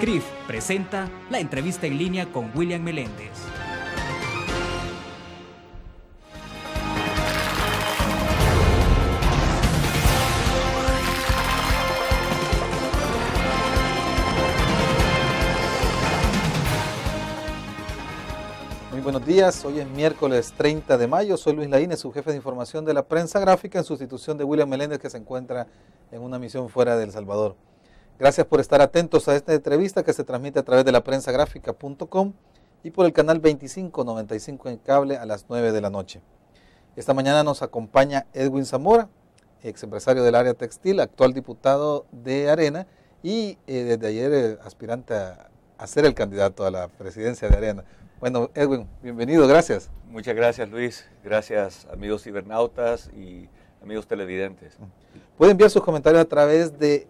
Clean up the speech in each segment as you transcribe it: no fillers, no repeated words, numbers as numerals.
CRIF presenta la entrevista en línea con William Meléndez. Muy buenos días, hoy es miércoles 30 de mayo, soy Luis Laínez, su jefe de información de la prensa gráfica en sustitución de William Meléndez, que se encuentra en una misión fuera de El Salvador. Gracias por estar atentos a esta entrevista que se transmite a través de laprensagráfica.com y por el canal 2595 en cable a las 9 de la noche. Esta mañana nos acompaña Edwin Zamora, ex empresario del área textil, actual diputado de Arena y desde ayer aspirante a ser el candidato a la presidencia de Arena. Bueno, Edwin, bienvenido, gracias. Muchas gracias, Luis. Gracias, amigos cibernautas y amigos televidentes. Puede enviar sus comentarios a través de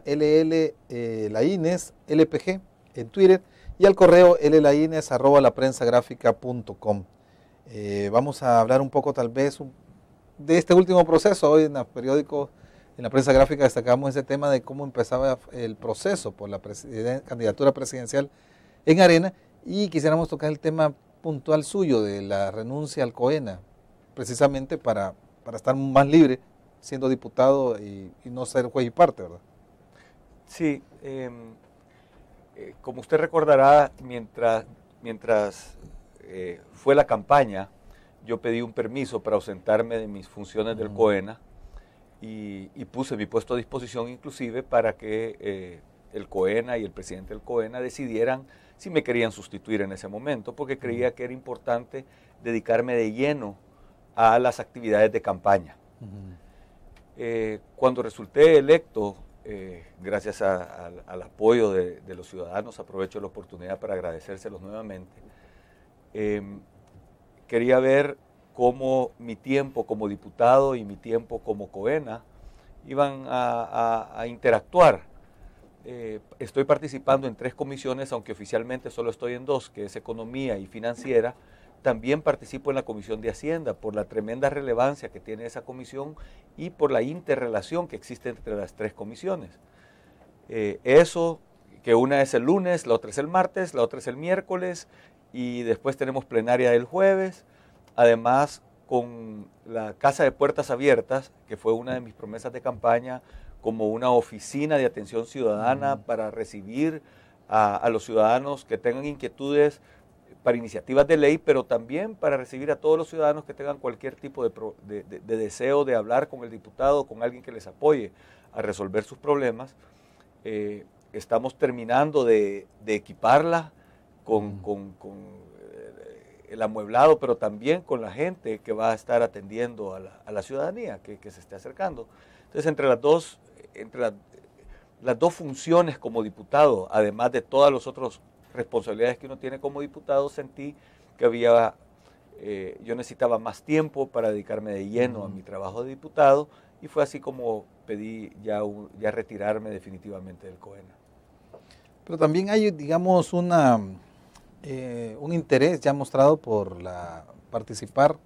@LLLaínez, LPG, en Twitter, y al correo llaínez@laprensagráfica.com. Vamos a hablar un poco, tal vez, de este último proceso. Hoy en el periódico, en la prensa gráfica, destacamos ese tema de cómo empezaba el proceso por la candidatura presidencial en Arena. Y quisiéramos tocar el tema puntual suyo de la renuncia al COENA, precisamente para estar más libre siendo diputado y no ser juez y parte, ¿verdad? Sí, como usted recordará, mientras fue la campaña, yo pedí un permiso para ausentarme de mis funciones del COENA y puse mi puesto a disposición inclusive para que el COENA y el presidente del COENA decidieran si me querían sustituir en ese momento, porque creía que era importante dedicarme de lleno a las actividades de campaña. Cuando resulté electo, gracias al apoyo de los ciudadanos, aprovecho la oportunidad para agradecérselos nuevamente, quería ver cómo mi tiempo como diputado y mi tiempo como COENA iban a interactuar. Estoy participando en 3 comisiones, aunque oficialmente solo estoy en 2, que es Economía y Financiera. También participo en la Comisión de Hacienda por la tremenda relevancia que tiene esa comisión y por la interrelación que existe entre las 3 comisiones. Eso, que una es el lunes, la otra es el martes, la otra es el miércoles y después tenemos plenaria el jueves. Además, con la Casa de Puertas Abiertas, que fue una de mis promesas de campaña, como una oficina de atención ciudadana para recibir a los ciudadanos que tengan inquietudes para iniciativas de ley, pero también para recibir a todos los ciudadanos que tengan cualquier tipo de deseo de hablar con el diputado, con alguien que les apoye a resolver sus problemas. Estamos terminando de equiparla con el amueblado, pero también con la gente que va a estar atendiendo a la ciudadanía que se esté acercando. Entonces, entre las dos funciones como diputado, además de todas las otras responsabilidades que uno tiene como diputado, sentí que yo necesitaba más tiempo para dedicarme de lleno a mi trabajo de diputado, y fue así como pedí ya retirarme definitivamente del COENA. Pero también hay, digamos, un interés ya mostrado por participar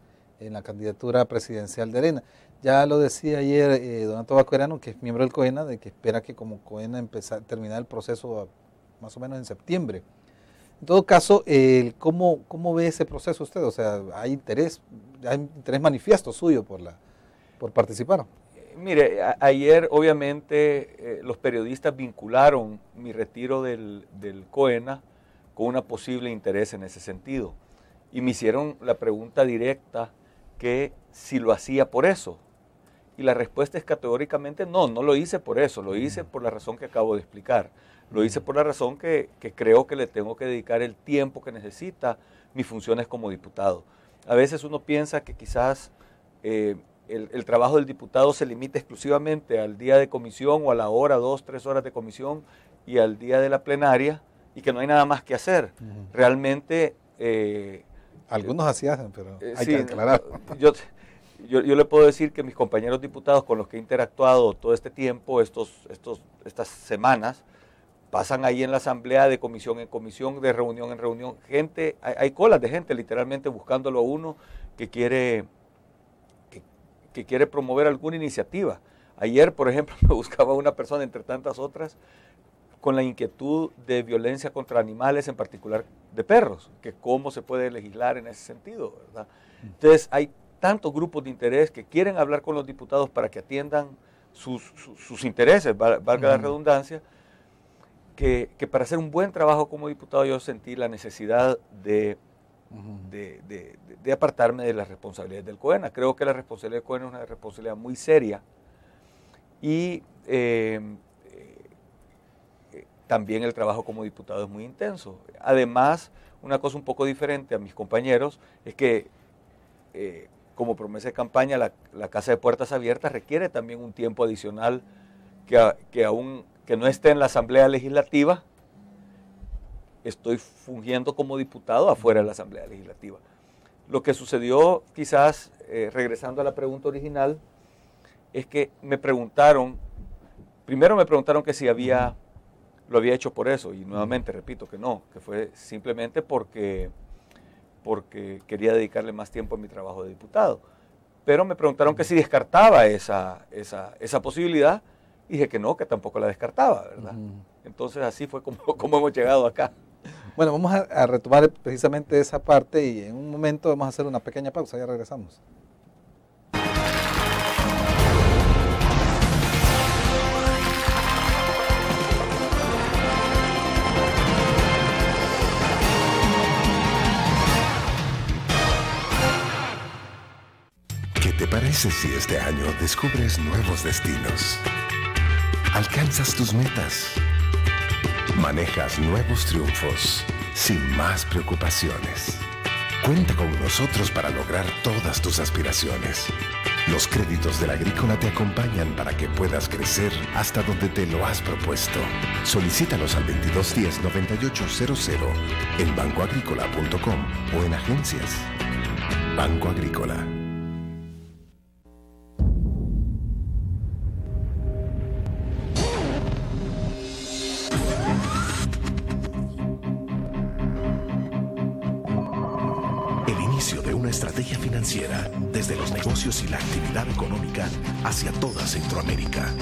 en la candidatura presidencial de Arena. Ya lo decía ayer Donato Baquerano, que es miembro del COENA, de que espera que como COENA terminar el proceso más o menos en septiembre. En todo caso, ¿cómo ve ese proceso usted? O sea, ¿hay interés manifiesto suyo por participar? Mire, ayer obviamente los periodistas vincularon mi retiro del COENA con una posible interés en ese sentido. Y me hicieron la pregunta directa que si lo hacía por eso. Y la respuesta es categóricamente no lo hice por eso, lo hice por la razón que acabo de explicar. Lo hice por la razón que creo que le tengo que dedicar el tiempo que necesita mis funciones como diputado. A veces uno piensa que quizás el trabajo del diputado se limita exclusivamente al día de comisión o a la hora, 2, 3 horas de comisión y al día de la plenaria y que no hay nada más que hacer. Realmente... algunos así hacen, pero hay sí, que aclarar. Yo le puedo decir que mis compañeros diputados con los que he interactuado todo este tiempo, estas semanas, pasan ahí en la asamblea de comisión en comisión, de reunión en reunión. Hay colas de gente literalmente buscándolo a uno que quiere promover alguna iniciativa. Ayer, por ejemplo, me buscaba una persona entre tantas otras con la inquietud de violencia contra animales, en particular de perros, que cómo se puede legislar en ese sentido, ¿verdad? Entonces hay tantos grupos de interés que quieren hablar con los diputados para que atiendan sus intereses, valga la redundancia, que para hacer un buen trabajo como diputado yo sentí la necesidad de apartarme de las responsabilidades del COENA. Creo que la responsabilidad del COENA es una responsabilidad muy seria y también el trabajo como diputado es muy intenso. Además, una cosa un poco diferente a mis compañeros es que como promesa de campaña la Casa de Puertas Abiertas requiere también un tiempo adicional que no esté en la Asamblea Legislativa. Estoy fungiendo como diputado afuera de la Asamblea Legislativa. Lo que sucedió, quizás, regresando a la pregunta original, es que primero me preguntaron que si lo había hecho por eso, y nuevamente repito que no, que fue simplemente porque quería dedicarle más tiempo a mi trabajo de diputado. Pero me preguntaron que si descartaba esa posibilidad, y dije que no, que tampoco la descartaba, ¿verdad? Entonces así fue como hemos llegado acá. Bueno, vamos a retomar precisamente esa parte y en un momento vamos a hacer una pequeña pausa, ya regresamos. ¿Qué te parece si este año descubres nuevos destinos? Alcanzas tus metas. Manejas nuevos triunfos sin más preocupaciones. Cuenta con nosotros para lograr todas tus aspiraciones. Los créditos de la Agrícola te acompañan para que puedas crecer hasta donde te lo has propuesto. Solicítalos al 2210-9800 en bancoagricola.com o en agencias. Banco Agrícola. Estrategia financiera desde los negocios y la actividad económica hacia toda Centroamérica.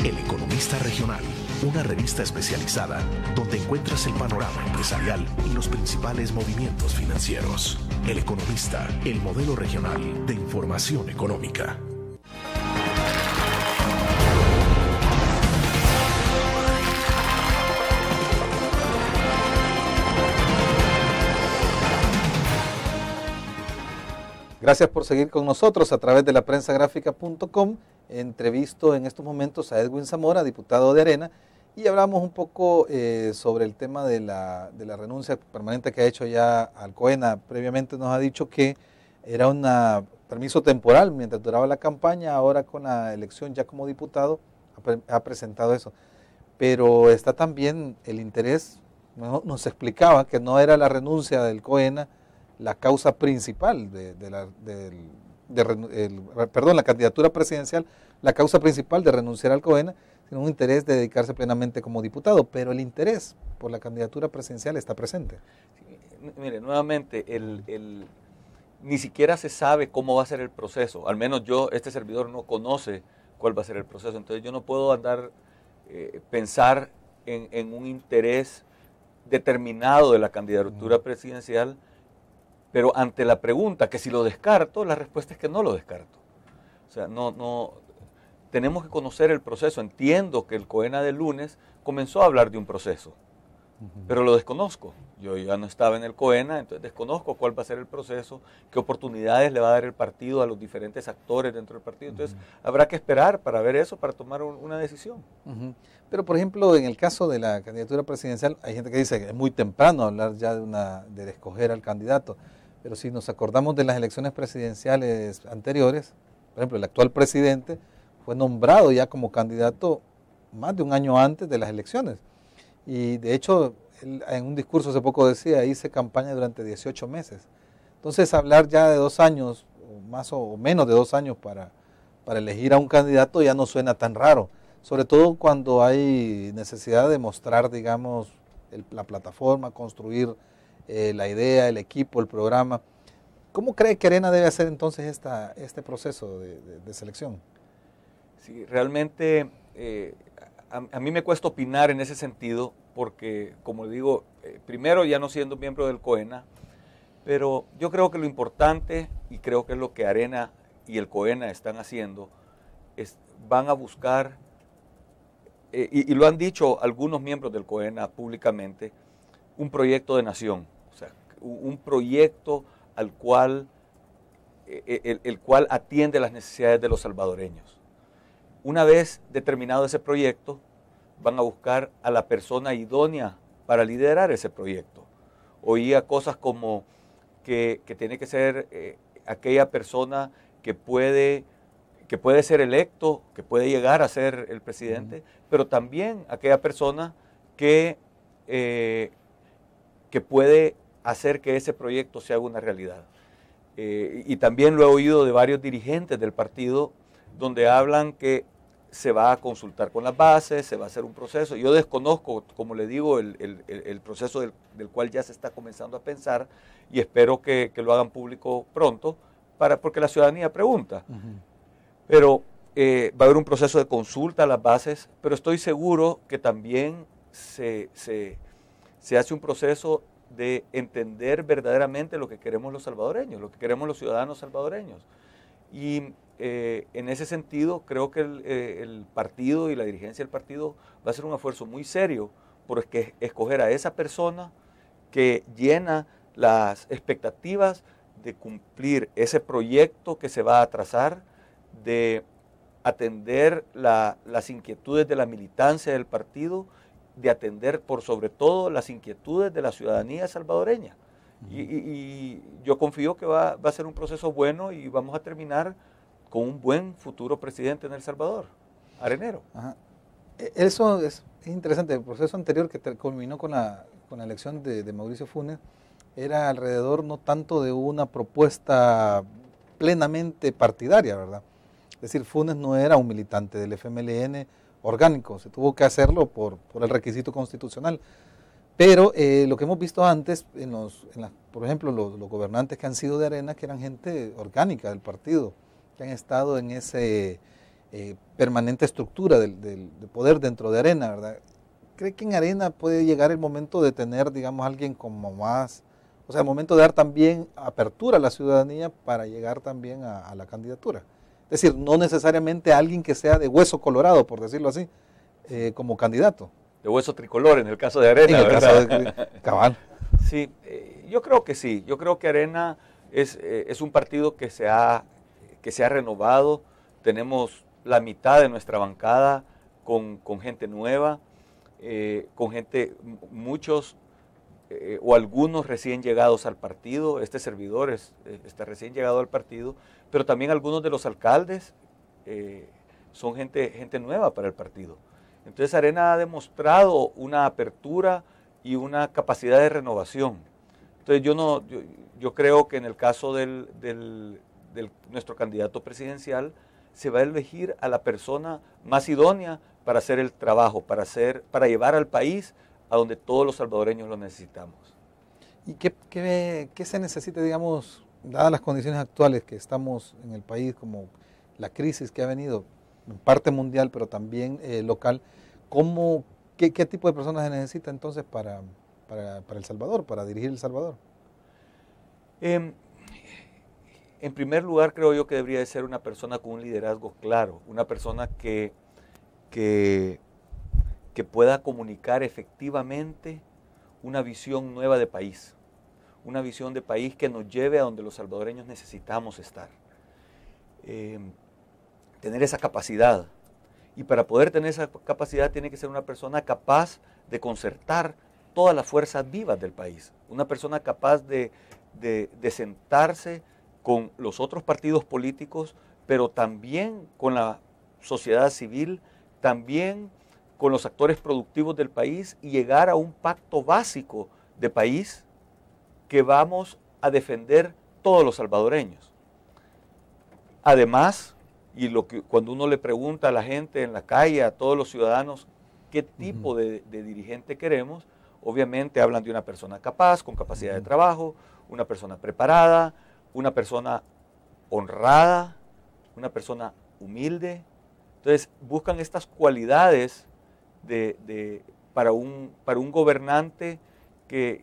El Economista Regional, una revista especializada donde encuentras el panorama empresarial y los principales movimientos financieros. El Economista, el modelo regional de información económica. Gracias por seguir con nosotros a través de la prensagráfica.com. Entrevisto en estos momentos a Edwin Zamora, diputado de Arena, y hablamos un poco sobre el tema de la renuncia permanente que ha hecho ya al COENA. Previamente nos ha dicho que era un permiso temporal mientras duraba la campaña, ahora con la elección ya como diputado ha presentado eso. Pero está también el interés, nos explicaba que no era la renuncia del COENA la causa principal la candidatura presidencial, la causa principal de renunciar al COENA, sino un interés de dedicarse plenamente como diputado, pero el interés por la candidatura presidencial está presente. Sí, mire, nuevamente, ni siquiera se sabe cómo va a ser el proceso, al menos este servidor no conoce cuál va a ser el proceso, entonces yo no puedo pensar en un interés determinado de la candidatura presidencial. Pero ante la pregunta que si lo descarto, la respuesta es que no lo descarto. O sea, tenemos que conocer el proceso. Entiendo que el COENA del lunes comenzó a hablar de un proceso, pero lo desconozco. Yo ya no estaba en el COENA, entonces desconozco cuál va a ser el proceso, qué oportunidades le va a dar el partido a los diferentes actores dentro del partido. Entonces habrá que esperar para ver eso, para tomar una decisión. Pero, por ejemplo, en el caso de la candidatura presidencial, hay gente que dice que es muy temprano hablar ya de escoger al candidato. Pero si nos acordamos de las elecciones presidenciales anteriores, por ejemplo, el actual presidente fue nombrado ya como candidato más de un año antes de las elecciones. Y de hecho, él, en un discurso hace poco decía, hice campaña durante 18 meses. Entonces, hablar ya de 2 años, o más o menos de 2 años para elegir a un candidato ya no suena tan raro. Sobre todo cuando hay necesidad de mostrar, digamos, la plataforma, construir la idea, el equipo, el programa. ¿Cómo cree que Arena debe hacer entonces este proceso de selección? Sí, realmente a mí me cuesta opinar en ese sentido porque, como digo, primero ya no siendo miembro del COENA, pero yo creo que lo importante, y creo que es lo que Arena y el COENA están haciendo, van a buscar, y lo han dicho algunos miembros del COENA públicamente, un proyecto de nación, o sea, un proyecto al cual, el cual atiende las necesidades de los salvadoreños. Una vez determinado ese proyecto, van a buscar a la persona idónea para liderar ese proyecto. Oía cosas como que tiene que ser aquella persona que puede ser electo, que puede llegar a ser el presidente, pero también aquella persona que puede hacer que ese proyecto se haga una realidad. Y también lo he oído de varios dirigentes del partido donde hablan que se va a consultar con las bases, se va a hacer un proceso. Yo desconozco, como le digo, el proceso del cual ya se está comenzando a pensar y espero que lo hagan público pronto, porque la ciudadanía pregunta. Pero va a haber un proceso de consulta a las bases, pero estoy seguro que también se hace un proceso de entender verdaderamente lo que queremos los salvadoreños, lo que queremos los ciudadanos salvadoreños. Y en ese sentido creo que el partido y la dirigencia del partido va a hacer un esfuerzo muy serio por escoger a esa persona que llena las expectativas de cumplir ese proyecto que se va a trazar, de atender las inquietudes de la militancia del partido, de atender por sobre todo las inquietudes de la ciudadanía salvadoreña. Y yo confío que va a ser un proceso bueno y vamos a terminar con un buen futuro presidente en El Salvador, Arenero. Ajá. Eso es interesante. El proceso anterior que culminó con la elección de Mauricio Funes era alrededor no tanto de una propuesta plenamente partidaria, ¿verdad? Es decir, Funes no era un militante del FMLN orgánico, se tuvo que hacerlo por el requisito constitucional. Pero lo que hemos visto antes, por ejemplo, los gobernantes que han sido de Arena, que eran gente orgánica del partido, que han estado en esa permanente estructura de poder dentro de Arena, ¿verdad? ¿Cree que en Arena puede llegar el momento de tener, digamos, alguien como más, o sea, el momento de dar también apertura a la ciudadanía para llegar también a la candidatura? Es decir, no necesariamente alguien que sea de hueso colorado, por decirlo así, como candidato. De hueso tricolor en el caso de Arena, en el ¿verdad? caso de Cabal. Sí, yo creo que sí. Yo creo que Arena es un partido que se ha renovado. Tenemos la mitad de nuestra bancada con gente nueva, con gente, muchos o algunos recién llegados al partido. Este servidor está recién llegado al partido, pero también algunos de los alcaldes son gente nueva para el partido. Entonces Arena ha demostrado una apertura y una capacidad de renovación. Entonces yo creo que en el caso de nuestro candidato presidencial se va a elegir a la persona más idónea para hacer el trabajo, para llevar al país a donde todos los salvadoreños lo necesitamos. ¿Y qué se necesita, digamos, dadas las condiciones actuales que estamos en el país, como la crisis que ha venido en parte mundial, pero también local, qué tipo de personas se necesita entonces para El Salvador, para dirigir El Salvador? En primer lugar, creo yo que debería de ser una persona con un liderazgo claro, una persona que pueda comunicar efectivamente una visión nueva de país, una visión de país que nos lleve a donde los salvadoreños necesitamos estar. Tener esa capacidad. Y para poder tener esa capacidad tiene que ser una persona capaz de concertar todas las fuerzas vivas del país. Una persona capaz de sentarse con los otros partidos políticos, pero también con la sociedad civil, también con los actores productivos del país y llegar a un pacto básico de país que vamos a defender todos los salvadoreños. Además, y cuando uno le pregunta a la gente en la calle, a todos los ciudadanos, qué tipo de dirigente queremos, obviamente hablan de una persona capaz, con capacidad de trabajo, una persona preparada, una persona honrada, una persona humilde. Entonces buscan estas cualidades para un gobernante que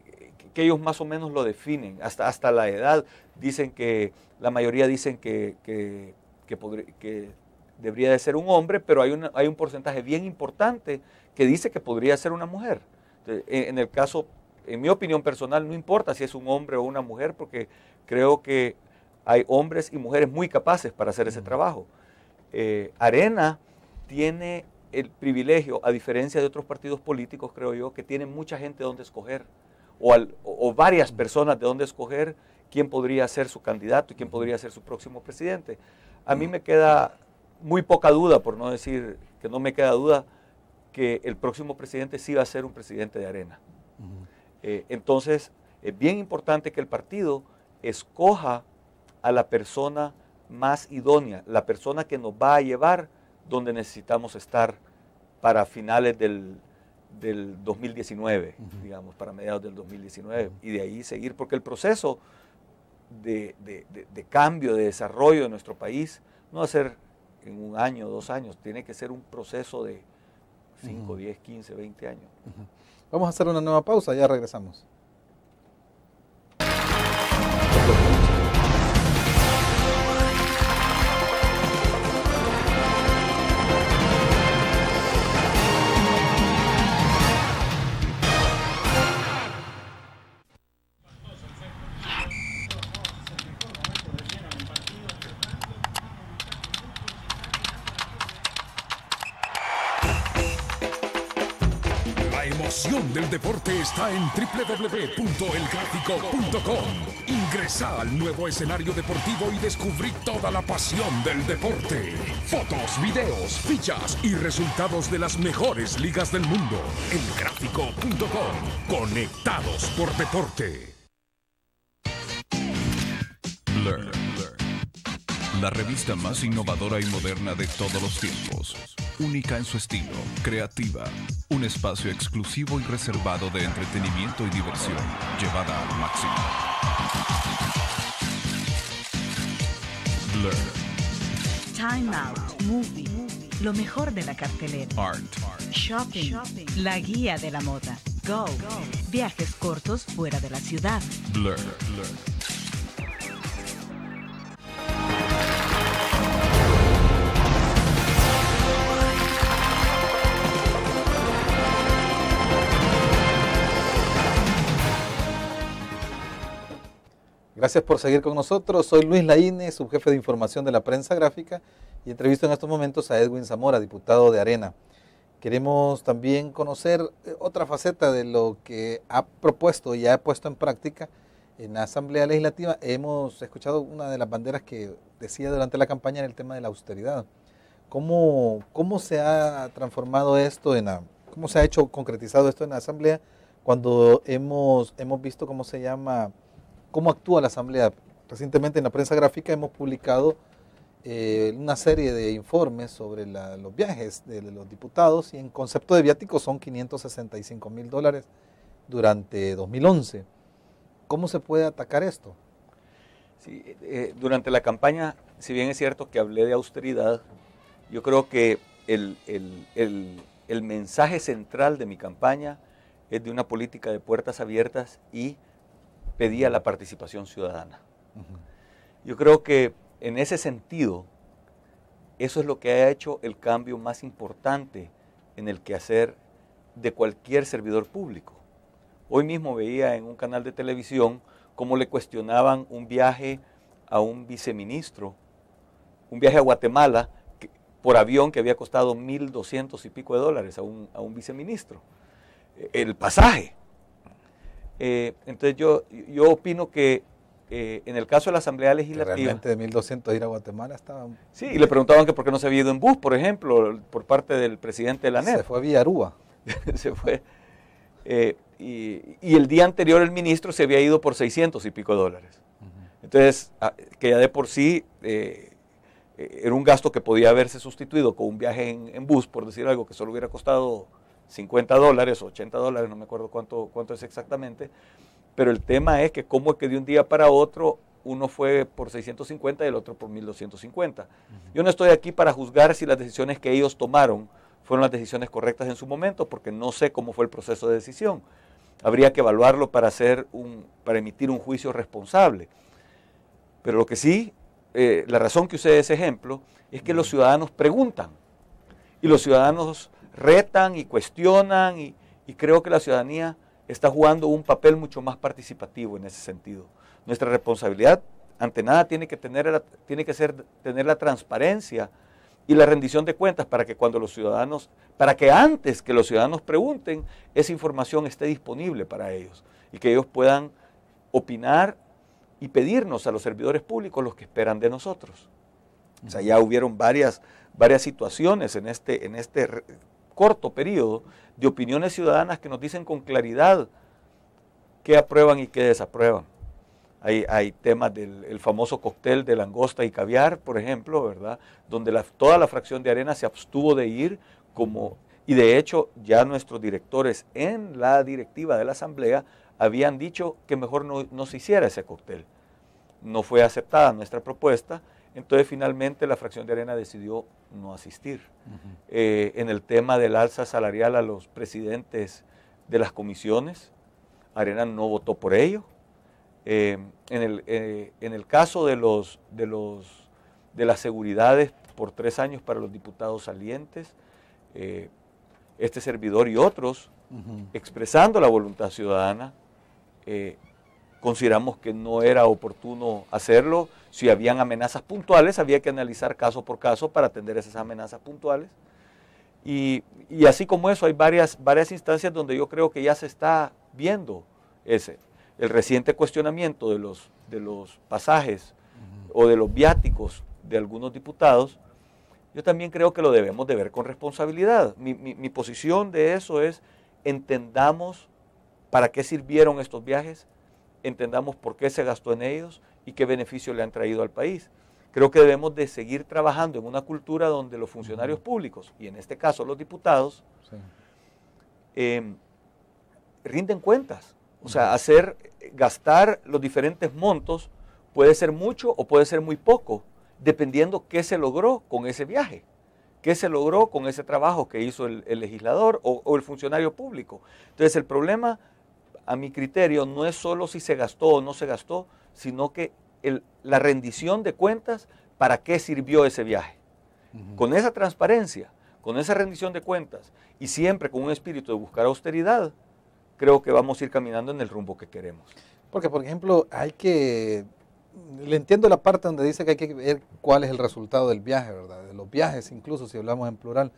ellos más o menos lo definen, hasta la edad. Dicen que, la mayoría dicen que debería de ser un hombre, pero hay un porcentaje bien importante que dice que podría ser una mujer. En el caso, en mi opinión personal, no importa si es un hombre o una mujer, porque creo que hay hombres y mujeres muy capaces para hacer ese trabajo. Arena tiene el privilegio, a diferencia de otros partidos políticos, creo yo, que tienen mucha gente donde escoger, o varias personas de donde escoger quién podría ser su candidato y quién podría ser su próximo presidente. A mí me queda muy poca duda, por no decir que no me queda duda, que el próximo presidente sí va a ser un presidente de Arena. Entonces, es bien importante que el partido escoja a la persona más idónea, la persona que nos va a llevar donde necesitamos estar para finales del 2019, digamos, para mediados del 2019, y de ahí seguir, porque el proceso de cambio, de desarrollo de nuestro país, no va a ser en 1 año, 2 años, tiene que ser un proceso de 5, 10, 15, 20 años. Vamos a hacer una nueva pausa, ya regresamos. La emoción del deporte está en www.elgráfico.com. Ingresa al nuevo escenario deportivo y descubrí toda la pasión del deporte. Fotos, videos, fichas y resultados de las mejores ligas del mundo. Elgráfico.com. Conectados por deporte. Blur. La revista más innovadora y moderna de todos los tiempos. Única en su estilo, creativa. Un espacio exclusivo y reservado de entretenimiento y diversión, llevada al máximo. Blur. Time Out, Movie, lo mejor de la cartelera. Art. Shopping, la guía de la moda. Go, viajes cortos fuera de la ciudad. Blur. Gracias por seguir con nosotros. Soy Luis Laínez, subjefe de información de la prensa gráfica, y entrevisto en estos momentos a Edwin Zamora, diputado de Arena. Queremos también conocer otra faceta de lo que ha propuesto y ha puesto en práctica en la Asamblea Legislativa. Hemos escuchado una de las banderas que decía durante la campaña en el tema de la austeridad. ¿Cómo se ha transformado esto cómo se ha hecho concretizado esto en la Asamblea cuando hemos visto cómo actúa la Asamblea? Recientemente en la prensa gráfica hemos publicado una serie de informes sobre los viajes de los diputados, y en concepto de viáticos son $565,000 durante 2011. ¿Cómo se puede atacar esto? Sí, durante la campaña, si bien es cierto que hablé de austeridad, yo creo que el mensaje central de mi campaña es de una política de puertas abiertas y pedía la participación ciudadana. Yo creo que en ese sentido, eso es lo que ha hecho el cambio más importante en el quehacer de cualquier servidor público. Hoy mismo veía en un canal de televisión cómo le cuestionaban un viaje a un viceministro, un viaje a Guatemala por avión que había costado $1,200 y pico a un viceministro. El pasaje. Entonces yo opino que en el caso de la Asamblea Legislativa... Que realmente de 1,200 ir a Guatemala estaba... Sí, y le preguntaban que por qué no se había ido en bus, por ejemplo, por parte del presidente de la ANEP. Se fue vía Aruba. Se fue. Y el día anterior el ministro se había ido por $600 y pico. Entonces, que ya de por sí era un gasto que podía haberse sustituido con un viaje en bus, por decir algo, que solo hubiera costado $50, $80, no me acuerdo cuánto es exactamente, pero el tema es que cómo es que de un día para otro uno fue por 650 y el otro por 1,250. Yo no estoy aquí para juzgar si las decisiones que ellos tomaron fueron las decisiones correctas en su momento, porque no sé cómo fue el proceso de decisión. Habría que evaluarlo para emitir un juicio responsable. Pero lo que sí, la razón que usé ese ejemplo es que los ciudadanos preguntan y los ciudadanos retan y cuestionan y creo que la ciudadanía está jugando un papel mucho más participativo en ese sentido. Nuestra responsabilidad, ante nada, tiene que tener la transparencia y la rendición de cuentas para que antes que los ciudadanos pregunten, esa información esté disponible para ellos y que ellos puedan opinar y pedirnos a los servidores públicos lo que esperan de nosotros. O sea, ya hubieron varias situaciones en este corto periodo de opiniones ciudadanas que nos dicen con claridad qué aprueban y qué desaprueban. Hay temas del famoso cóctel de langosta y caviar, por ejemplo, ¿verdad? Donde toda la fracción de Arena se abstuvo de ir, y de hecho ya nuestros directores en la directiva de la Asamblea habían dicho que mejor no se hiciera ese cóctel. No fue aceptada nuestra propuesta, entonces finalmente la fracción de Arena decidió no asistir. En el tema del alza salarial a los presidentes de las comisiones, Arena no votó por ello. En el caso de las seguridades por 3 años para los diputados salientes, este servidor y otros, expresando la voluntad ciudadana, consideramos que no era oportuno hacerlo. Si habían amenazas puntuales, había que analizar caso por caso para atender esas amenazas puntuales. Y así como eso, hay varias instancias donde yo creo que ya se está viendo el reciente cuestionamiento de los pasajes o de los viáticos de algunos diputados. Yo también creo que lo debemos de ver con responsabilidad. Mi posición de eso es: entendamos para qué sirvieron estos viajes, entendamos por qué se gastó en ellos y qué beneficio le han traído al país. Creo que debemos de seguir trabajando en una cultura donde los funcionarios públicos, y en este caso los diputados, rinden cuentas. O sea, gastar los diferentes montos puede ser mucho o puede ser muy poco, dependiendo qué se logró con ese viaje, qué se logró con ese trabajo que hizo el legislador o el funcionario público. Entonces el problema, a mi criterio, no es solo si se gastó o no se gastó, sino que la rendición de cuentas, ¿para qué sirvió ese viaje? Con esa transparencia, con esa rendición de cuentas y siempre con un espíritu de buscar austeridad, creo que vamos a ir caminando en el rumbo que queremos. Porque, por ejemplo, le entiendo la parte donde dice que hay que ver cuál es el resultado del viaje, ¿verdad? De los viajes, incluso si hablamos en plural.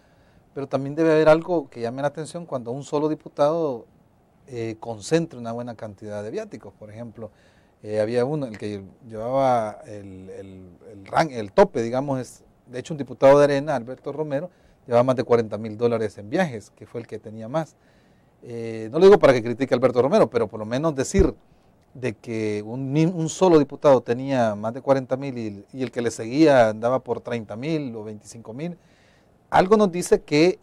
Pero también debe haber algo que llame la atención cuando un solo diputado concentre una buena cantidad de viáticos. Por ejemplo, había uno, el que llevaba el tope, digamos, de hecho un diputado de Arena, Alberto Romero, llevaba más de $40,000 en viajes, que fue el que tenía más. No lo digo para que critique a Alberto Romero, pero por lo menos decir de que un solo diputado tenía más de 40,000 y el que le seguía andaba por 30,000 o 25,000, algo nos dice que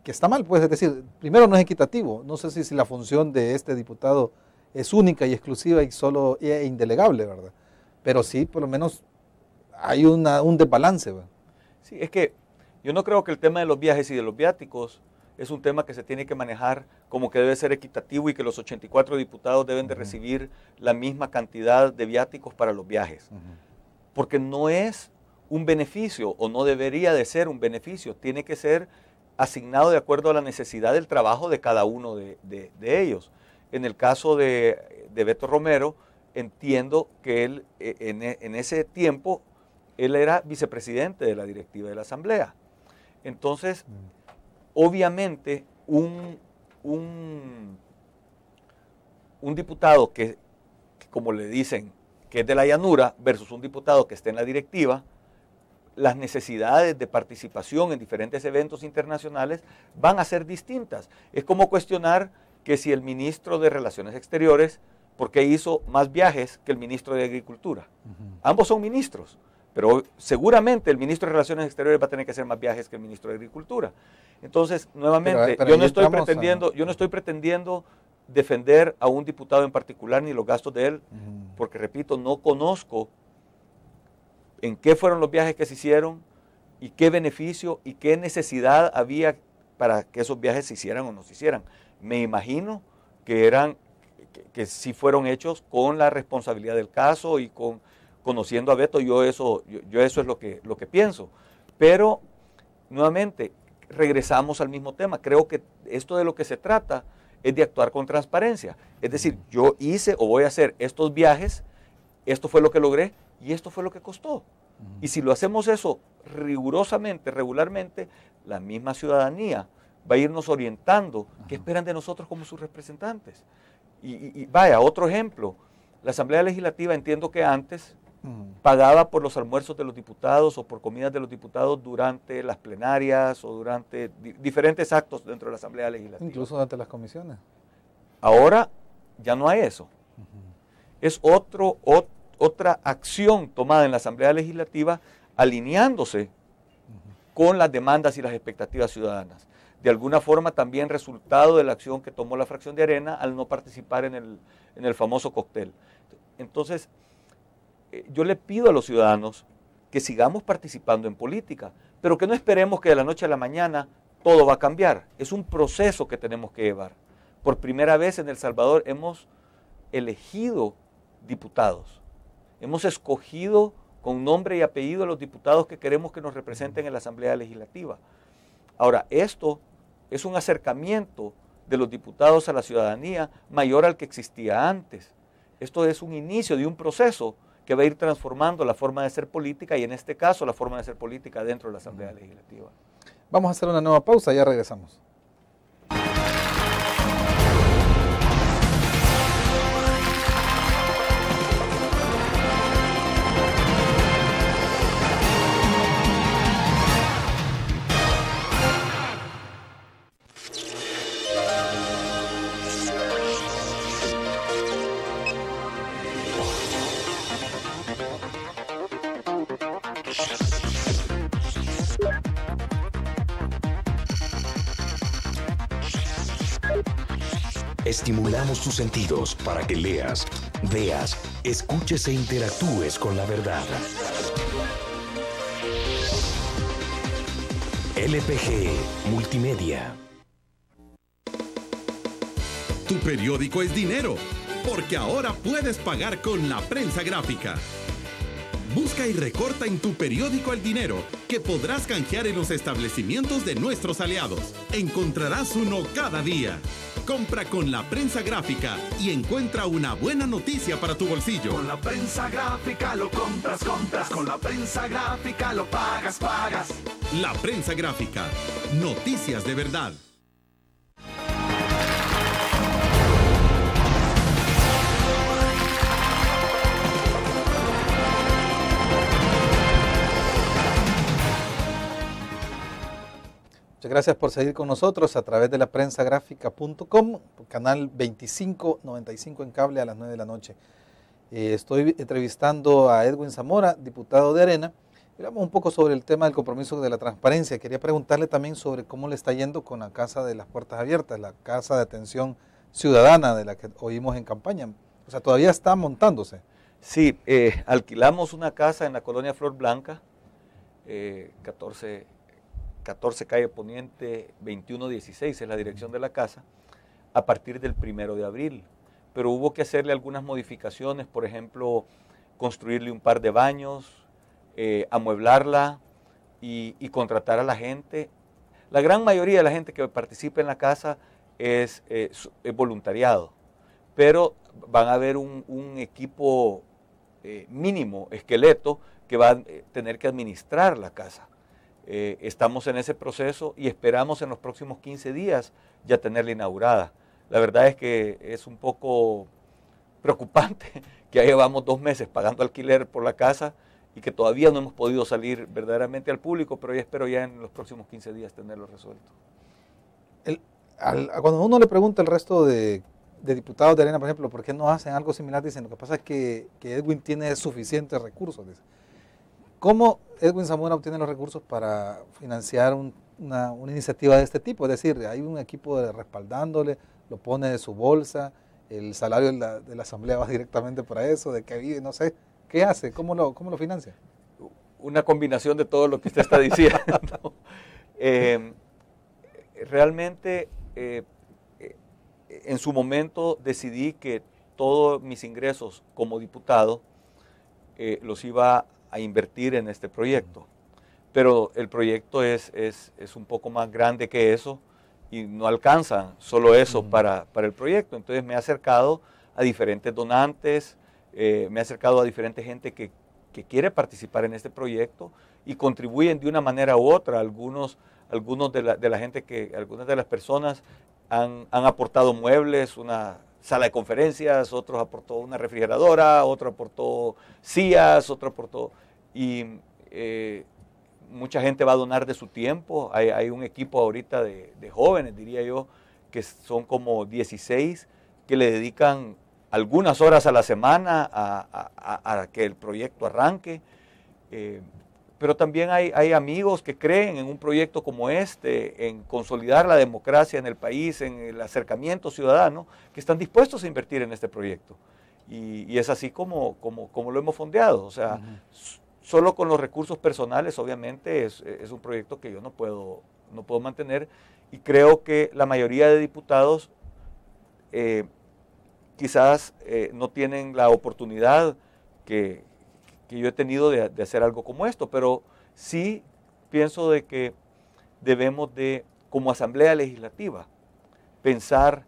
está mal, pues. Es decir, primero, no es equitativo. No sé si la función de este diputado es única y exclusiva y solo indelegable, ¿verdad? Pero sí, por lo menos hay un desbalance, ¿verdad? Sí, es que yo no creo que el tema de los viajes y de los viáticos es un tema que se tiene que manejar como que debe ser equitativo y que los 84 diputados deben de recibir la misma cantidad de viáticos para los viajes. Porque no es un beneficio o no debería de ser un beneficio, tiene que ser asignado de acuerdo a la necesidad del trabajo de cada uno de ellos. En el caso de Beto Romero, entiendo que él en ese tiempo él era vicepresidente de la directiva de la Asamblea. Entonces, obviamente, un diputado que, como le dicen, que es de la llanura, versus un diputado que esté en la directiva, las necesidades de participación en diferentes eventos internacionales van a ser distintas. Es como cuestionar que si el ministro de Relaciones Exteriores, ¿por qué hizo más viajes que el ministro de Agricultura? Ambos son ministros, pero seguramente el ministro de Relaciones Exteriores va a tener que hacer más viajes que el ministro de Agricultura. Entonces, nuevamente, yo no estoy pretendiendo defender a un diputado en particular ni los gastos de él, porque repito, no conozco en qué fueron los viajes que se hicieron, y qué beneficio y qué necesidad había para que esos viajes se hicieran o no se hicieran. Me imagino que sí fueron hechos con la responsabilidad del caso y conociendo a Beto, yo eso es lo que pienso. Pero, nuevamente, regresamos al mismo tema. Creo que esto de lo que se trata es de actuar con transparencia. Es decir, yo hice o voy a hacer estos viajes, esto fue lo que logré y esto fue lo que costó. Y si lo hacemos eso rigurosamente, regularmente, la misma ciudadanía va a irnos orientando qué esperan de nosotros como sus representantes. Y vaya, otro ejemplo, la Asamblea Legislativa, entiendo que antes pagaba por los almuerzos de los diputados o por comidas de los diputados durante las plenarias o durante diferentes actos dentro de la Asamblea Legislativa. Incluso durante las comisiones. Ahora ya no hay eso. Es otra acción tomada en la Asamblea Legislativa alineándose con las demandas y las expectativas ciudadanas. De alguna forma también resultado de la acción que tomó la fracción de Arena al no participar en el famoso cóctel. Entonces, yo le pido a los ciudadanos que sigamos participando en política, pero que no esperemos que de la noche a la mañana todo va a cambiar. Es un proceso que tenemos que llevar. Por primera vez en El Salvador hemos elegido diputados. Hemos escogido con nombre y apellido a los diputados que queremos que nos representen en la Asamblea Legislativa. Ahora, esto es un acercamiento de los diputados a la ciudadanía mayor al que existía antes. Esto es un inicio de un proceso que va a ir transformando la forma de hacer política y en este caso la forma de hacer política dentro de la Asamblea Legislativa. Vamos a hacer una nueva pausa, ya regresamos. Estimulamos tus sentidos para que leas, veas, escuches e interactúes con la verdad. LPG Multimedia. Tu periódico es dinero, porque ahora puedes pagar con la prensa gráfica. Busca y recorta en tu periódico El Dinero, que podrás canjear en los establecimientos de nuestros aliados. Encontrarás uno cada día. Compra con la prensa gráfica y encuentra una buena noticia para tu bolsillo. Con la prensa gráfica lo compras. Con la prensa gráfica lo pagas. La prensa gráfica. Noticias de verdad. Muchas gracias por seguir con nosotros a través de la prensagráfica.com, canal 2595 en cable a las 9 de la noche. Estoy entrevistando a Edwin Zamora, diputado de Arena. Hablamos un poco sobre el tema del compromiso de la transparencia. Quería preguntarle también sobre cómo le está yendo con la Casa de las Puertas Abiertas, la Casa de Atención Ciudadana de la que oímos en campaña. O sea, todavía está montándose. Sí, alquilamos una casa en la colonia Flor Blanca, 14 calle Poniente 2116 es la dirección de la casa, a partir del 1 de abril. Pero hubo que hacerle algunas modificaciones, por ejemplo, construirle un par de baños, amueblarla y contratar a la gente. La gran mayoría de la gente que participa en la casa es voluntariado, pero van a haber un equipo mínimo, esqueleto, que va a tener que administrar la casa. Estamos en ese proceso y esperamos en los próximos 15 días ya tenerla inaugurada. La verdad es que es un poco preocupante que ya llevamos 2 meses pagando alquiler por la casa y que todavía no hemos podido salir verdaderamente al público, pero ya espero ya en los próximos 15 días tenerlo resuelto. Cuando uno le pregunta al resto de diputados de Arena, por ejemplo, ¿por qué no hacen algo similar? Dicen, lo que pasa es que Edwin tiene suficientes recursos. Dice. ¿Cómo Edwin Zamora obtiene los recursos para financiar una iniciativa de este tipo? Es decir, hay un equipo respaldándole, lo pone de su bolsa, el salario de la asamblea va directamente para eso, de que vive, no sé. ¿Qué hace? ¿Cómo lo financia? una combinación de todo lo que usted está diciendo. Realmente, en su momento decidí que todos mis ingresos como diputado los iba a invertir en este proyecto. Pero el proyecto es un poco más grande que eso y no alcanza solo eso para el proyecto. Entonces me he acercado a diferentes donantes, me he acercado a diferente gente que quiere participar en este proyecto y contribuyen de una manera u otra. Algunas de las personas han aportado muebles, una sala de conferencias, otros aportó una refrigeradora, otro aportó sillas, otro aportó... Y mucha gente va a donar de su tiempo. Hay un equipo ahorita de jóvenes, diría yo, que son como 16, que le dedican algunas horas a la semana a que el proyecto arranque. Pero también hay amigos que creen en un proyecto como este, en consolidar la democracia en el país, en el acercamiento ciudadano, que están dispuestos a invertir en este proyecto. Y es así como lo hemos fondeado. O sea, solo con los recursos personales, obviamente, es un proyecto que yo no puedo mantener. Y creo que la mayoría de diputados quizás no tienen la oportunidad que yo he tenido de hacer algo como esto, pero sí pienso de que debemos de, como Asamblea Legislativa, pensar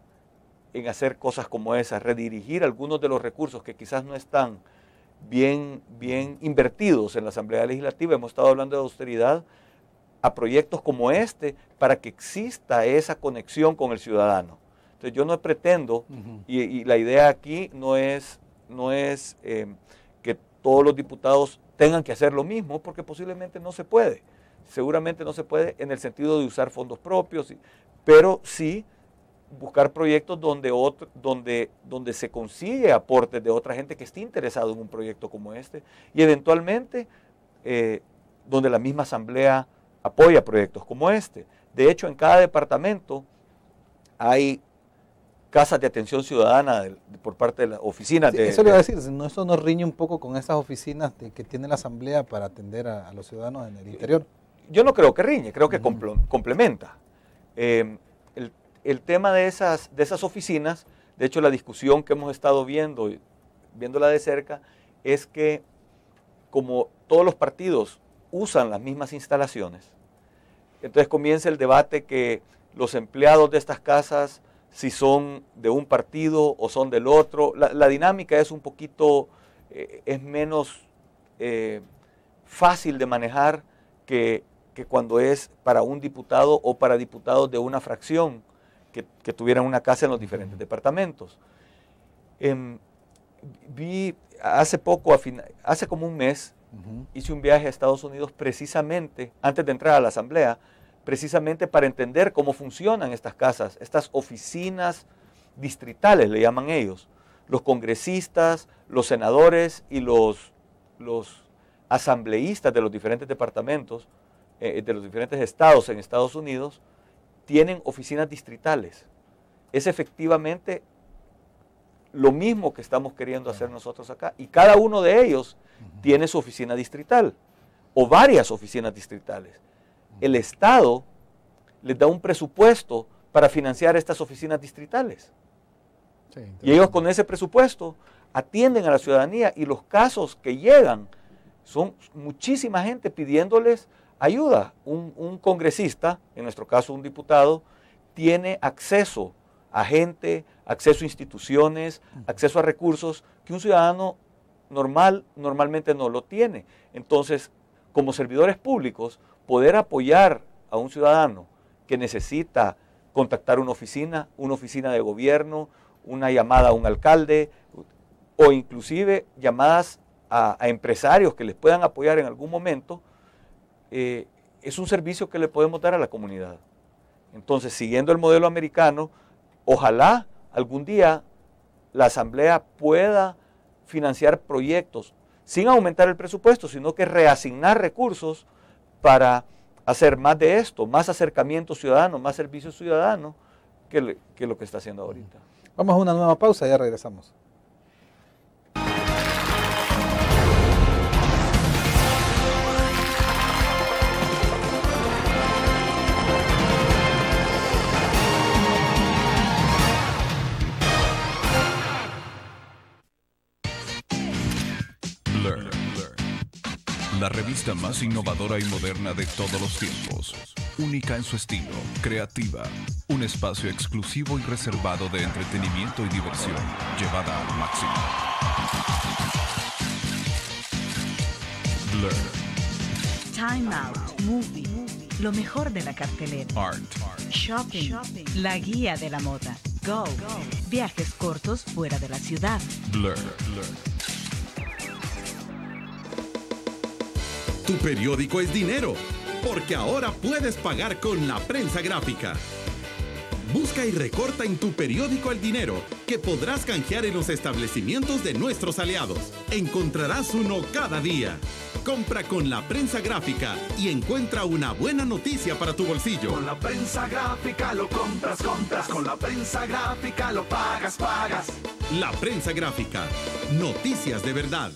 en hacer cosas como esas, redirigir algunos de los recursos que quizás no están bien invertidos en la Asamblea Legislativa. Hemos estado hablando de austeridad, a proyectos como este, para que exista esa conexión con el ciudadano. Entonces yo no pretendo, y la idea aquí no es que todos los diputados tengan que hacer lo mismo, porque posiblemente no se puede. Seguramente no se puede en el sentido de usar fondos propios, pero sí buscar proyectos donde se consigue aportes de otra gente que esté interesado en un proyecto como este, y eventualmente donde la misma Asamblea apoya proyectos como este. De hecho, en cada departamento hay casas de atención ciudadana por parte de las oficinas. Sí, eso le iba a decir, ¿eso nos riñe un poco con esas oficinas que tiene la Asamblea para atender a los ciudadanos en el interior? Yo no creo que riñe, creo que complementa. El tema de esas oficinas, de hecho la discusión que hemos estado viéndola de cerca, es que como todos los partidos usan las mismas instalaciones, entonces comienza el debate que los empleados de estas casas, si son de un partido o son del otro, la dinámica es un poquito, es menos fácil de manejar que cuando es para un diputado o para diputados de una fracción que tuvieran una casa en los diferentes departamentos. Vi hace poco, hace como un mes, hice un viaje a Estados Unidos precisamente, antes de entrar a la Asamblea, precisamente para entender cómo funcionan estas casas, estas oficinas distritales, le llaman ellos. Los congresistas, los senadores y los asambleístas de los diferentes departamentos, de los diferentes estados en Estados Unidos, tienen oficinas distritales. Es efectivamente lo mismo que estamos queriendo hacer nosotros acá. Y cada uno de ellos tiene su oficina distrital o varias oficinas distritales. El Estado les da un presupuesto para financiar estas oficinas distritales. Sí, y ellos con ese presupuesto atienden a la ciudadanía, y los casos que llegan son muchísima gente pidiéndoles ayuda. Un congresista, en nuestro caso un diputado, tiene acceso a gente, acceso a instituciones, acceso a recursos que un ciudadano normalmente no lo tiene. Entonces, como servidores públicos, poder apoyar a un ciudadano que necesita contactar una oficina de gobierno, una llamada a un alcalde, o inclusive llamadas a empresarios que les puedan apoyar en algún momento, es un servicio que le podemos dar a la comunidad. Entonces, siguiendo el modelo americano, ojalá algún día la Asamblea pueda financiar proyectos sin aumentar el presupuesto, sino que reasignar recursos para hacer más de esto, más acercamiento ciudadano, más servicio ciudadano que lo que está haciendo ahorita. Vamos a una nueva pausa y ya regresamos. La revista más innovadora y moderna de todos los tiempos. Única en su estilo, creativa. Un espacio exclusivo y reservado de entretenimiento y diversión, llevada al máximo. Blur. Time Out, Movie, lo mejor de la cartelera. Art. Shopping, la guía de la moda. Go, viajes cortos fuera de la ciudad. Blur. Tu periódico es dinero, porque ahora puedes pagar con la prensa gráfica. Busca y recorta en tu periódico el dinero que podrás canjear en los establecimientos de nuestros aliados. Encontrarás uno cada día. Compra con la prensa gráfica y encuentra una buena noticia para tu bolsillo. Con la prensa gráfica lo compras. Con la prensa gráfica lo pagas. La prensa gráfica. Noticias de verdad.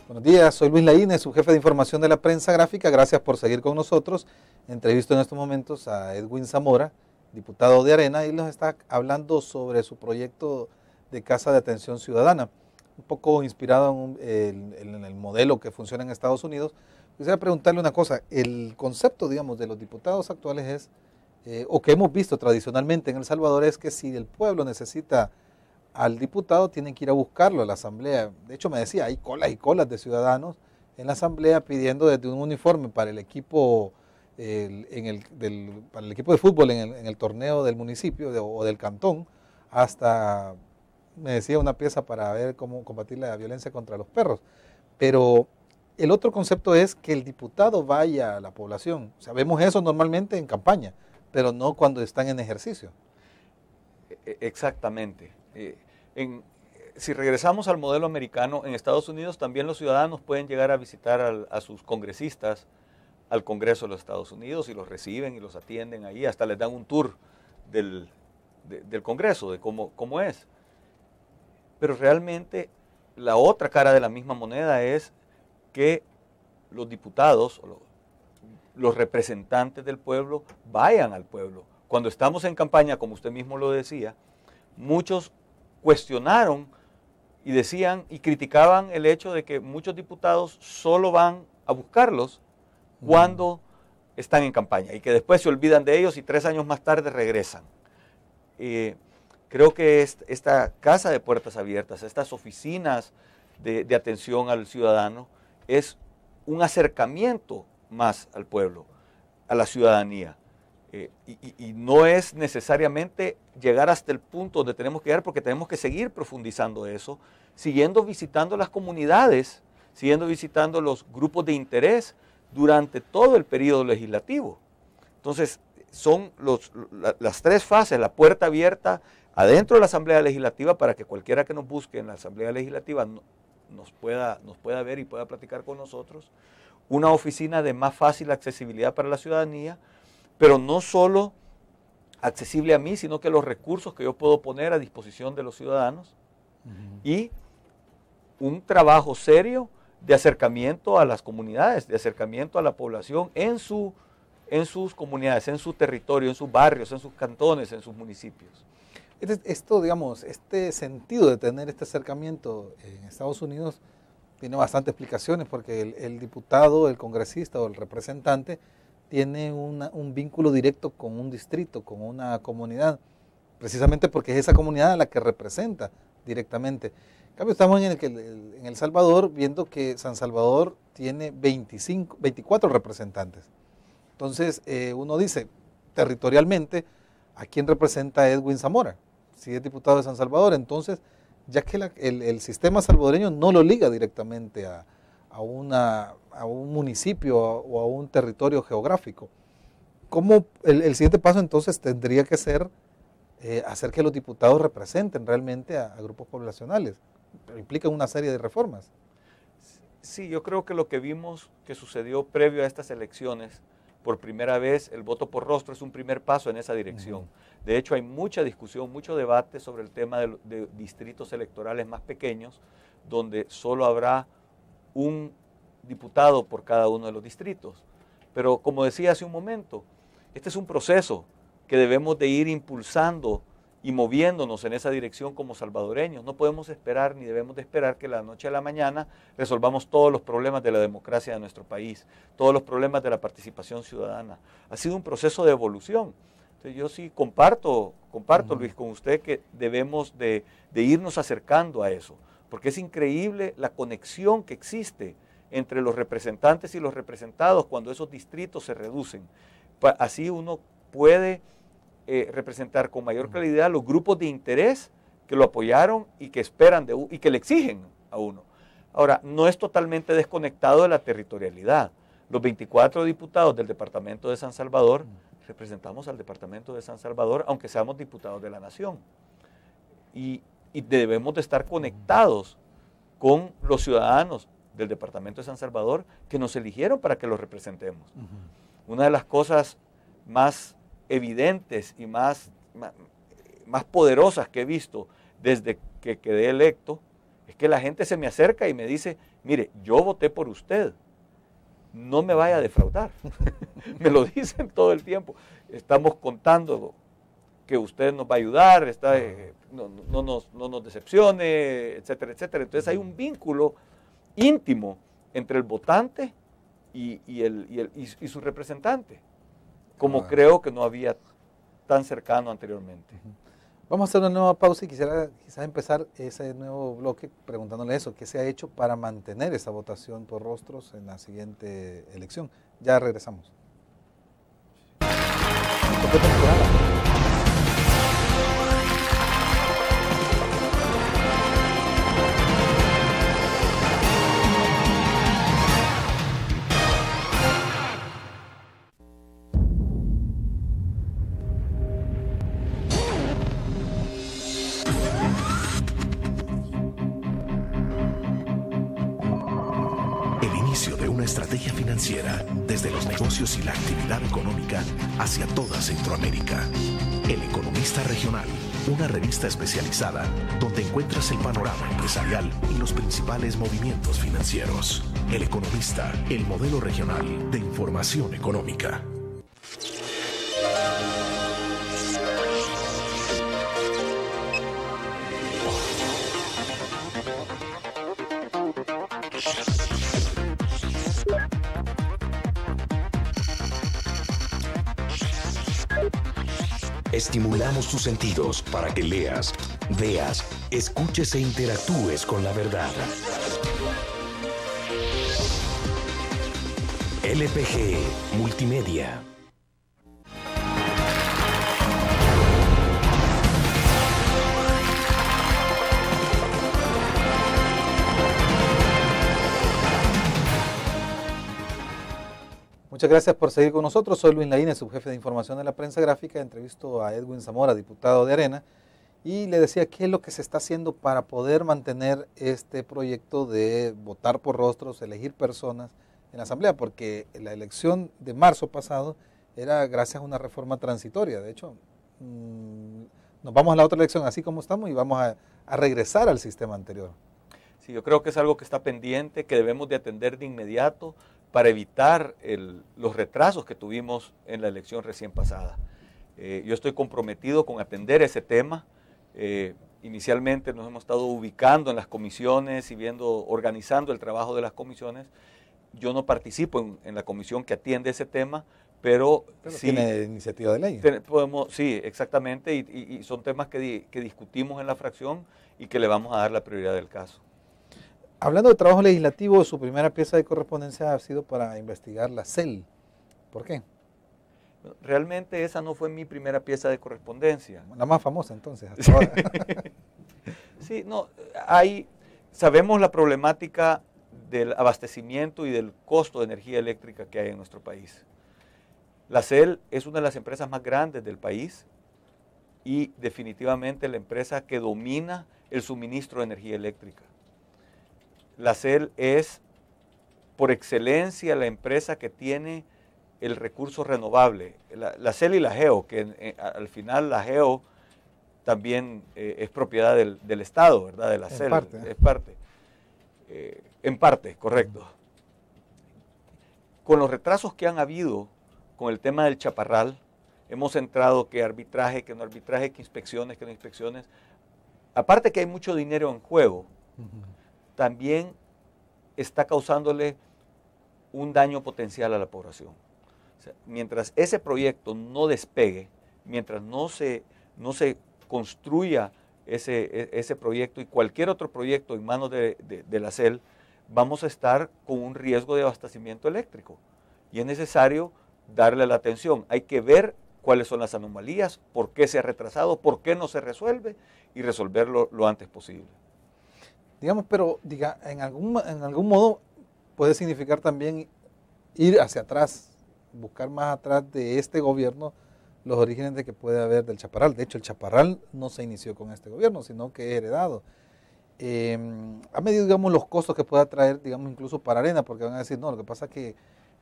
Buenos días, soy Luis Laínez, su jefe de información de la prensa gráfica. Gracias por seguir con nosotros. Entrevisto en estos momentos a Edwin Zamora, diputado de Arena, y nos está hablando sobre su proyecto de Casa de Atención Ciudadana, un poco inspirado en el modelo que funciona en Estados Unidos. Quisiera preguntarle una cosa. El concepto, digamos, de los diputados actuales es, o que hemos visto tradicionalmente en El Salvador, es que si el pueblo necesita al diputado, tienen que ir a buscarlo a la asamblea. De hecho, me decía, hay colas y colas de ciudadanos en la asamblea pidiendo desde un uniforme para el equipo, para el equipo de fútbol en el torneo del municipio o del cantón, hasta, me decía, una pieza para ver cómo combatir la violencia contra los perros. Pero el otro concepto es que el diputado vaya a la población. O sea, vemos eso normalmente en campaña, pero no cuando están en ejercicio. Exactamente. Si regresamos al modelo americano, en Estados Unidos también los ciudadanos pueden llegar a visitar a sus congresistas al Congreso de los Estados Unidos y los reciben y los atienden ahí, hasta les dan un tour del Congreso, de cómo es. Pero realmente la otra cara de la misma moneda es que los diputados, los representantes del pueblo, vayan al pueblo. Cuando estamos en campaña, como usted mismo lo decía, muchos cuestionaron y decían y criticaban el hecho de que muchos diputados solo van a buscarlos cuando están en campaña y que después se olvidan de ellos y 3 años más tarde regresan. Creo que esta casa de puertas abiertas, estas oficinas de atención al ciudadano, es un acercamiento más al pueblo, a la ciudadanía. Y no es necesariamente llegar hasta el punto donde tenemos que llegar, porque tenemos que seguir profundizando eso, siguiendo visitando las comunidades, siguiendo visitando los grupos de interés durante todo el periodo legislativo. Entonces, son las 3 fases: la puerta abierta adentro de la Asamblea Legislativa para que cualquiera que nos busque en la Asamblea Legislativa nos pueda ver y pueda platicar con nosotros; una oficina de más fácil accesibilidad para la ciudadanía, pero no solo accesible a mí, sino que los recursos que yo puedo poner a disposición de los ciudadanos, y un trabajo serio de acercamiento a las comunidades, de acercamiento a la población en sus comunidades, en su territorio, en sus barrios, en sus cantones, en sus municipios. Esto, digamos, este sentido de tener este acercamiento en Estados Unidos tiene bastantes explicaciones, porque el diputado, el congresista o el representante tiene un vínculo directo con un distrito, con una comunidad, precisamente porque es esa comunidad a la que representa directamente. En cambio, estamos en El Salvador viendo que San Salvador tiene 24 representantes. Entonces, uno dice, territorialmente, ¿a quién representa Edwin Zamora? Si es diputado de San Salvador, entonces, ya que el sistema salvadoreño no lo liga directamente a un municipio o a un territorio geográfico. ¿Cómo el siguiente paso entonces tendría que ser hacer que los diputados representen realmente a grupos poblacionales? Pero implica una serie de reformas. Sí, yo creo que lo que vimos que sucedió previo a estas elecciones, por primera vez el voto por rostro es un primer paso en esa dirección. De hecho, hay mucha discusión, mucho debate sobre el tema de distritos electorales más pequeños, donde solo habrá un diputado por cada uno de los distritos. Pero como decía hace un momento, este es un proceso que debemos de ir impulsando y moviéndonos en esa dirección como salvadoreños. No podemos esperar ni debemos de esperar que de la noche a la mañana resolvamos todos los problemas de la democracia de nuestro país, todos los problemas de la participación ciudadana. Ha sido un proceso de evolución. Entonces, yo sí comparto Luis, con usted que debemos de irnos acercando a eso, porque es increíble la conexión que existe entre los representantes y los representados cuando esos distritos se reducen. Así uno puede representar con mayor claridad los grupos de interés que lo apoyaron y que esperan y que le exigen a uno. Ahora, no es totalmente desconectado de la territorialidad. Los 24 diputados del departamento de San Salvador representamos al departamento de San Salvador, aunque seamos diputados de la nación. Y debemos de estar conectados con los ciudadanos del departamento de San Salvador que nos eligieron para que los representemos. Una de las cosas más evidentes y más poderosas que he visto desde que quedé electo es que la gente se me acerca y me dice, mire, yo voté por usted, no me vaya a defraudar. Me lo dicen todo el tiempo. Estamos contando que usted nos va a ayudar, no nos decepcione, etcétera, etcétera. Entonces hay un vínculo íntimo entre el votante y su representante, como creo que no había tan cercano anteriormente. Vamos a hacer una nueva pausa y quisiera quizás empezar ese nuevo bloque preguntándole eso, ¿qué se ha hecho para mantener esa votación por rostros en la siguiente elección? Ya regresamos. Estrategia financiera desde los negocios y la actividad económica hacia toda Centroamérica. El Economista Regional, una revista especializada donde encuentras el panorama empresarial y los principales movimientos financieros. El Economista, el modelo regional de información económica. Estimulamos tus sentidos para que leas, veas, escuches e interactúes con la verdad. LPG Multimedia. Muchas gracias por seguir con nosotros. Soy Luis Laínez, subjefe de información de la prensa gráfica. Entrevisto a Edwin Zamora, diputado de Arena, y le decía qué es lo que se está haciendo para poder mantener este proyecto de votar por rostros, elegir personas en la Asamblea, porque la elección de marzo pasado era gracias a una reforma transitoria. De hecho, nos vamos a la otra elección así como estamos y vamos a regresar al sistema anterior. Sí, yo creo que es algo que está pendiente, que debemos de atender de inmediato para evitar los retrasos que tuvimos en la elección recién pasada. Yo estoy comprometido con atender ese tema. Inicialmente nos hemos estado ubicando en las comisiones y organizando el trabajo de las comisiones. Yo no participo en la comisión que atiende ese tema, pero sí tiene iniciativa de ley. Sí, exactamente, y son temas que discutimos en la fracción y que le vamos a dar la prioridad del caso. Hablando de trabajo legislativo, su primera pieza de correspondencia ha sido para investigar la CEL. ¿Por qué? Realmente esa no fue mi primera pieza de correspondencia. La más famosa entonces, hasta ahora. Sí, no, sabemos la problemática del abastecimiento y del costo de energía eléctrica que hay en nuestro país. La CEL es una de las empresas más grandes del país y definitivamente la empresa que domina el suministro de energía eléctrica. La CEL es, por excelencia, la empresa que tiene el recurso renovable. La CEL y la GEO, que al final la GEO también es propiedad del Estado, ¿verdad? De la CEL. Es parte. En parte, correcto. con los retrasos que han habido con el tema del chaparral, hemos entrado que arbitraje, que no arbitraje, que inspecciones, que no inspecciones. Aparte que hay mucho dinero en juego, también está causándole un daño potencial a la población. O sea, mientras ese proyecto no despegue, mientras no se construya ese proyecto y cualquier otro proyecto en manos de la CEL, vamos a estar con un riesgo de abastecimiento eléctrico. Y es necesario darle la atención. Hay que ver cuáles son las anomalías, por qué se ha retrasado, por qué no se resuelve y resolverlo lo antes posible. Digamos, pero en algún modo puede significar también ir hacia atrás, buscar más atrás de este gobierno los orígenes de que puede haber del chaparral. De hecho, el chaparral no se inició con este gobierno, sino que es heredado. Ha medido, digamos, los costos que pueda traer, digamos, incluso para Arena, porque van a decir, no, lo que pasa es que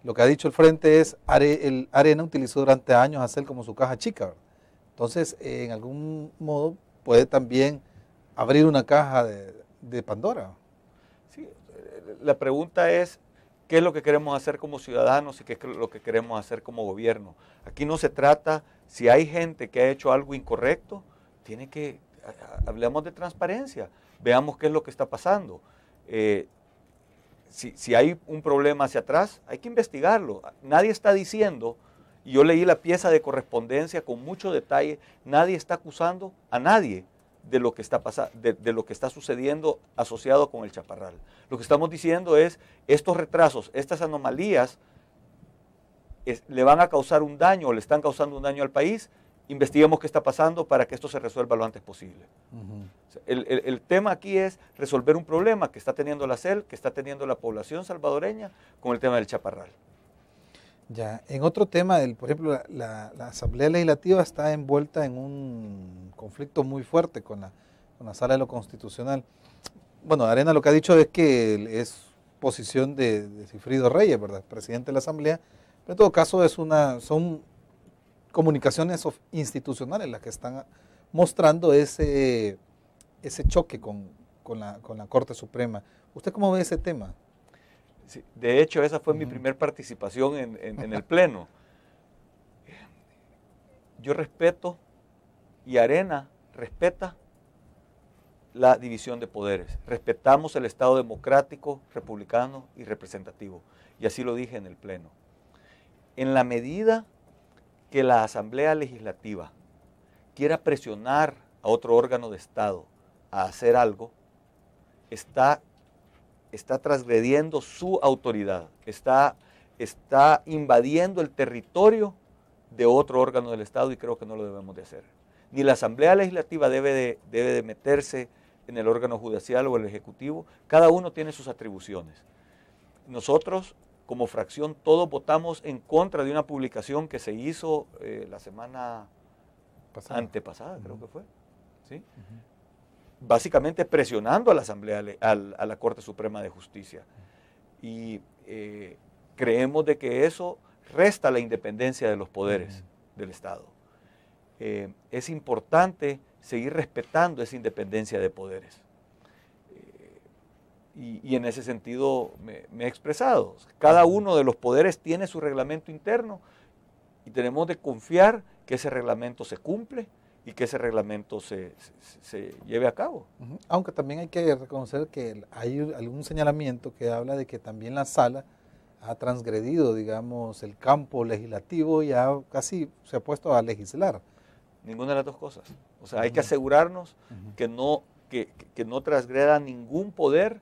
lo que ha dicho el Frente es, Arena utilizó durante años a CEL como su caja chica, ¿verdad? Entonces, en algún modo, puede también abrir una caja de Pandora. Sí, la pregunta es, ¿qué es lo que queremos hacer como ciudadanos y qué es lo que queremos hacer como gobierno? Aquí no se trata, si hay gente que ha hecho algo incorrecto, hablemos de transparencia, veamos qué es lo que está pasando. Si hay un problema hacia atrás, hay que investigarlo. Nadie está diciendo, y yo leí la pieza de correspondencia con mucho detalle, nadie está acusando a nadie de lo que está de lo que está sucediendo asociado con el chaparral. Lo que estamos diciendo es, estos retrasos, estas anomalías, le van a causar un daño o le están causando un daño al país. Investiguemos qué está pasando para que esto se resuelva lo antes posible. El tema aquí es resolver un problema que está teniendo la CEL, que está teniendo la población salvadoreña con el tema del chaparral. Ya, en otro tema, por ejemplo, la Asamblea Legislativa está envuelta en un conflicto muy fuerte con la Sala de lo Constitucional. Bueno, Arena lo que ha dicho es que es posición de Sigfrido Reyes, ¿verdad? Presidente de la Asamblea, pero en todo caso son comunicaciones institucionales las que están mostrando ese choque con la Corte Suprema. ¿Usted cómo ve ese tema? Sí, de hecho, esa fue mi primera participación en el Pleno. Yo respeto, y Arena respeta, la división de poderes. Respetamos el Estado democrático, republicano y representativo. Y así lo dije en el Pleno. En la medida que la Asamblea Legislativa quiera presionar a otro órgano de Estado a hacer algo, está transgrediendo su autoridad, está invadiendo el territorio de otro órgano del Estado y creo que no lo debemos de hacer. Ni la Asamblea Legislativa debe de meterse en el órgano judicial o el ejecutivo, cada uno tiene sus atribuciones. Nosotros, como fracción, todos votamos en contra de una publicación que se hizo la semana antepasada, creo que fue, ¿sí? Básicamente presionando a la Asamblea, a la Corte Suprema de Justicia. Y creemos de que eso resta la independencia de los poderes del Estado. Es importante seguir respetando esa independencia de poderes. Y en ese sentido me he expresado. Cada uno de los poderes tiene su reglamento interno y tenemos de confiar que ese reglamento se cumple y que ese reglamento se lleve a cabo. Aunque también hay que reconocer que hay algún señalamiento que habla de que también la Sala ha transgredido, digamos, el campo legislativo y casi se ha puesto a legislar. Ninguna de las dos cosas. O sea, hay que asegurarnos que no transgreda ningún poder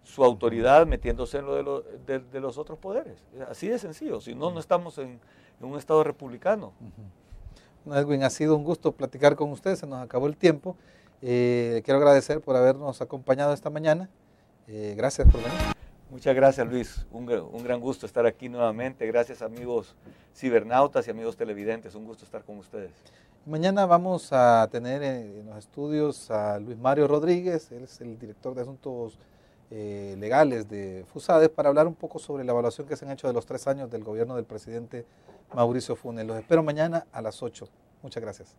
su autoridad metiéndose en lo de los otros poderes. Así de sencillo, si no, no estamos en un Estado republicano. Edwin, ha sido un gusto platicar con usted, se nos acabó el tiempo. Quiero agradecer por habernos acompañado esta mañana. Gracias por venir. Muchas gracias, Luis. Un gran gusto estar aquí nuevamente. Gracias, amigos cibernautas y amigos televidentes. Un gusto estar con ustedes. Mañana vamos a tener en los estudios a Luis Mario Rodríguez, él es el director de Asuntos Legales de FUSADES, para hablar un poco sobre la evaluación que se han hecho de los 3 años del gobierno del presidente Mauricio Funes. Los espero mañana a las 8. Muchas gracias.